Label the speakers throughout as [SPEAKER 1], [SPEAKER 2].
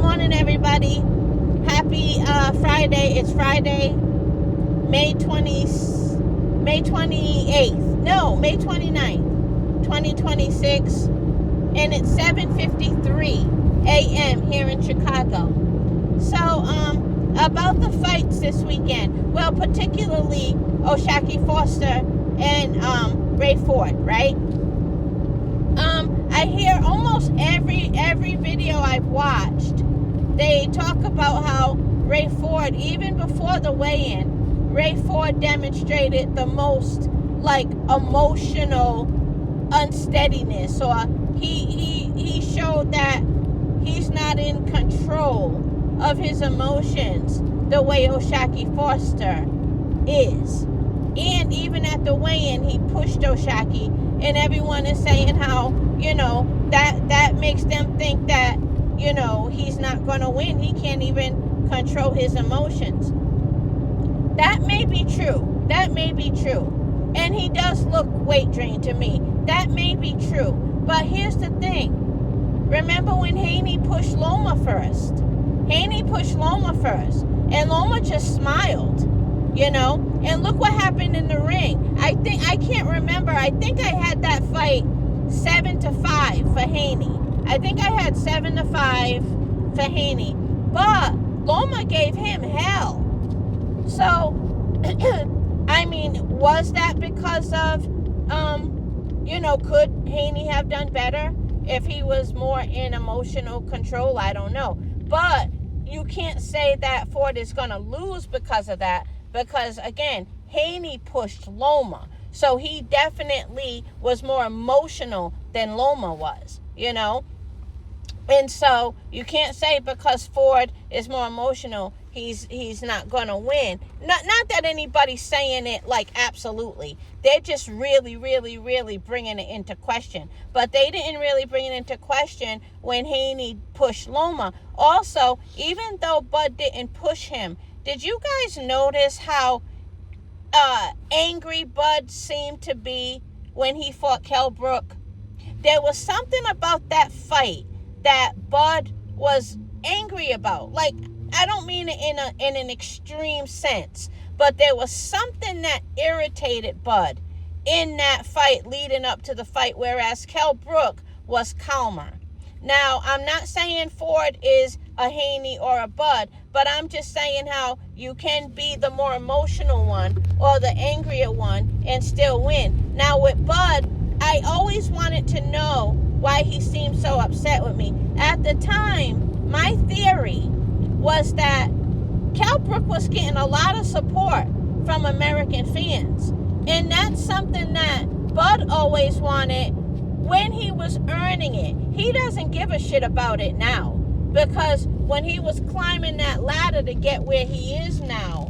[SPEAKER 1] morning, everybody. Happy Friday. It's Friday, May 29th, 2026. And it's 7:53 a.m. here in Chicago. So, about the fights this weekend. Well, particularly OSHAKIE Foster and Ray Ford, right? I hear almost every video I've watched, they talk about how Ray Ford, even before the weigh-in, Ray Ford demonstrated the most emotional unsteadiness, or he showed that he's not in control of his emotions the way OSHAKIE Foster is. And even at the weigh-in, he pushed OSHAKIE, and everyone is saying how, that makes them think that, he's not going to win. He can't even control his emotions. That may be true. And he does look weight drained to me. That may be true. But here's the thing. Remember when Haney pushed Loma first? And Loma just smiled, And look what happened in the ring. I can't remember. I think I had that fight 7-5 for Haney. I think I had 7-5 for Haney. But Loma gave him hell. So, was that because of, could Haney have done better if he was more in emotional control? I don't know. But you can't say that Ford is going to lose because of that. Because, again, Haney pushed Loma. So he definitely was more emotional than Loma was, And so you can't say because Ford is more emotional, he's not going to win. Not that anybody's saying it absolutely. They're just really, really, really bringing it into question. But they didn't really bring it into question when Haney pushed Loma. Also, even though Bud didn't push him, did you guys notice how angry Bud seemed to be when he fought Kell Brook? There was something about that fight that Bud was angry about. I don't mean it in an extreme sense, but there was something that irritated Bud in that fight leading up to the fight, whereas Kell Brook was calmer. Now, I'm not saying Ford is a Haney or a Bud, but I'm just saying how you can be the more emotional one or the angrier one and still win. Now, with Bud, I always wanted to know why he seemed so upset with me. At the time, my theory was that Kell Brook was getting a lot of support from American fans. And that's something that Bud always wanted when he was earning it. He doesn't give a shit about it now. Because when he was climbing that ladder to get where he is now,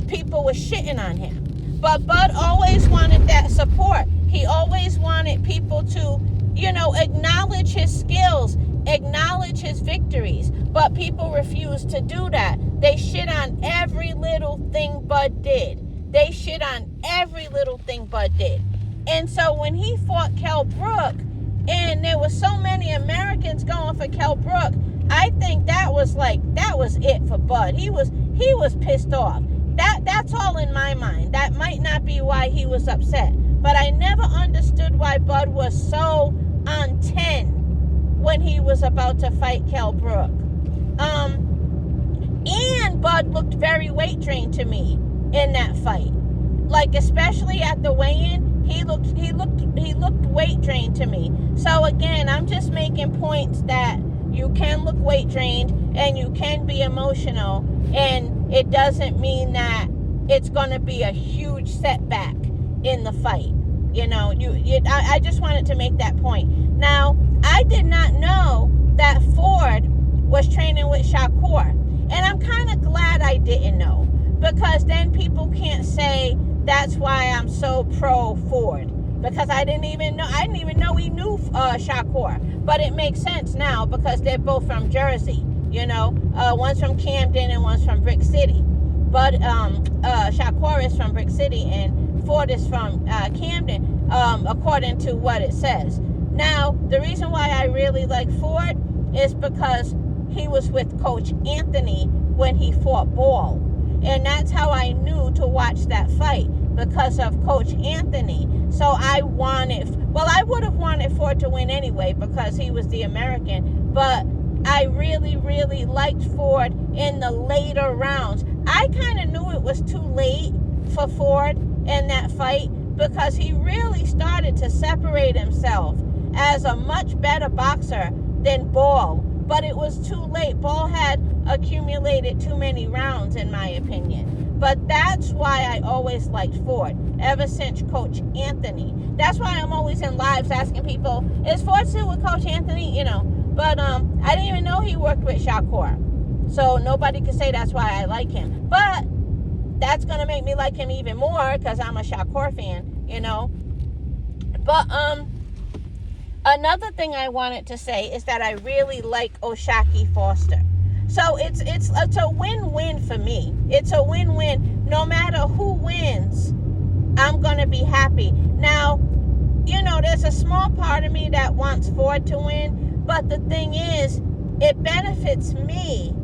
[SPEAKER 1] people were shitting on him. But Bud always wanted that support. He always wanted people to, acknowledge his skills, acknowledge his victories. But people refused to do that. They shit on every little thing Bud did. And so when he fought Kell Brook, and there were so many Americans going for Kell Brook, I think that was it for Bud. He was pissed off. That's all in my mind. That might not be why he was upset. But I never understood why Bud was so on 10 when he was about to fight Kell Brook. And Bud looked very weight drained to me in that fight. Especially at the weigh-in, he looked weight drained to me. So again, I'm just making points that you can look weight drained and you can be emotional, and it doesn't mean that it's going to be a huge setback in the fight. I just wanted to make that point. Now, I did not know that Ford was training with Shakur, and I'm kind of glad I didn't know, because then people can't say that's why I'm so pro Ford, because I didn't even know he knew Shakur. But it makes sense now because they're both from Jersey. One's from Camden and one's from Brick City. But Shakur is from Brick City and Ford is from Camden, according to what it says. Now, the reason why I really like Ford is because he was with Coach Anthony when he fought Ball. And that's how I knew to watch that fight, because of Coach Anthony. So I would have wanted Ford to win anyway because he was the American, but I really, really liked Ford in the later rounds. I kind of knew it was too late for Ford in that fight because he really started to separate himself as a much better boxer than Ball. But it was too late. Ball had accumulated too many rounds, in my opinion. But that's why I always liked Ford, ever since Coach Anthony. That's why I'm always in lives asking people, is Ford still with Coach Anthony? But I didn't even know he worked with Shakur. So nobody could say that's why I like him. But that's going to make me like him even more because I'm a Shakur fan, But another thing I wanted to say is that I really like OSHAKIE Foster. So it's a win-win for me. It's a win-win. No matter who wins, I'm going to be happy. Now, there's a small part of me that wants Ford to win, but the thing is, it benefits me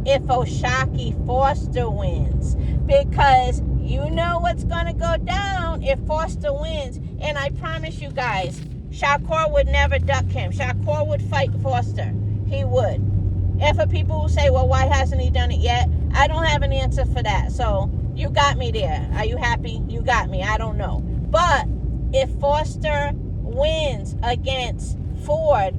[SPEAKER 1] if OSHAKIE Foster wins, because you know what's going to go down if Foster wins. And I promise you guys, Shakur would never duck him. Shakur would fight Foster. He would. And for people who say, well, why hasn't he done it yet? I don't have an answer for that. So you got me there. Are you happy? You got me. I don't know. But if Foster wins against Ford,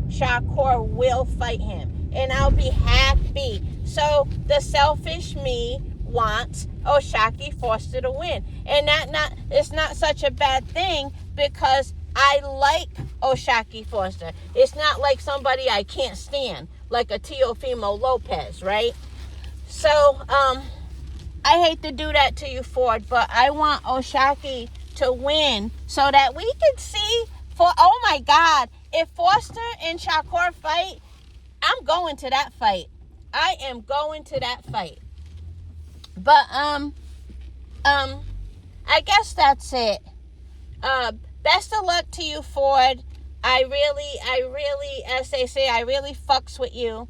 [SPEAKER 1] Shakur will fight him. And I'll be happy. So the selfish me wants OSHAKIE Foster to win. And it's not such a bad thing because I like OSHAKIE Foster. It's not like somebody I can't stand, like a Teofimo Lopez, right? So, I hate to do that to you, Ford, but I want OSHAKIE to win so that we can see oh my God, if Foster and Shakur fight, I'm going to that fight. I am going to that fight. But, I guess that's it. Best of luck to you, Ford. I really, as they say, I really fucks with you.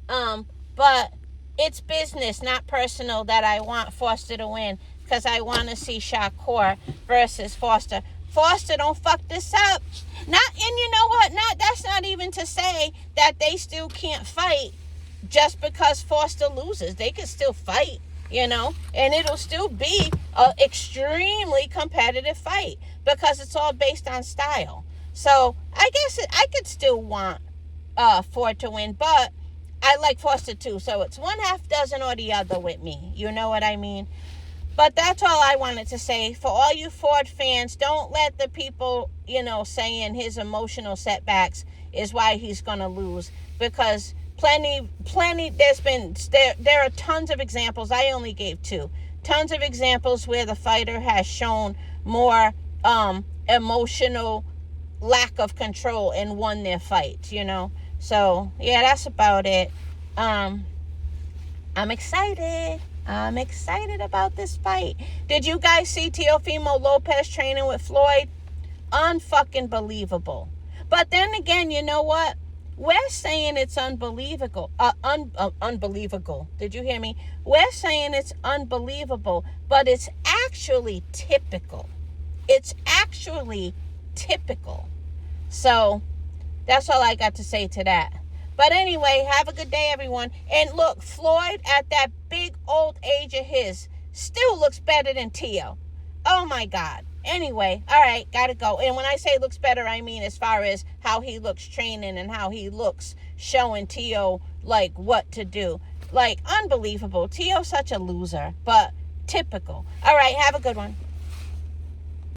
[SPEAKER 1] But it's business, not personal, that I want Foster to win, because I want to see Shakur versus Foster. Foster, don't fuck this up. And you know what? That's not even to say that they still can't fight just because Foster loses. They can still fight, and it'll still be an extremely competitive fight because it's all based on style. So I guess I could still want Ford to win, but I like Foster too. So it's one half dozen or the other with me. You know what I mean? But that's all I wanted to say. For all you Ford fans, don't let the people, saying his emotional setbacks is why he's going to lose. Because plenty, there are tons of examples. I only gave 2. Tons of examples where the fighter has shown more emotional lack of control and won their fights, So, yeah, that's about it. I'm excited. I'm excited about this fight. Did you guys see Teofimo Lopez training with Floyd? Unfucking believable. But then again, you know what? We're saying it's unbelievable. Unbelievable. Did you hear me? We're saying it's unbelievable, but it's actually typical. It's actually typical. So that's all I got to say to that. But anyway, have a good day, everyone. And look, Floyd, at that big old age of his, still looks better than Teo. Oh, my God. Anyway, all right, got to go. And when I say looks better, I mean as far as how he looks training and how he looks showing Teo, what to do. Unbelievable. Teo's such a loser, but typical. All right, have a good one.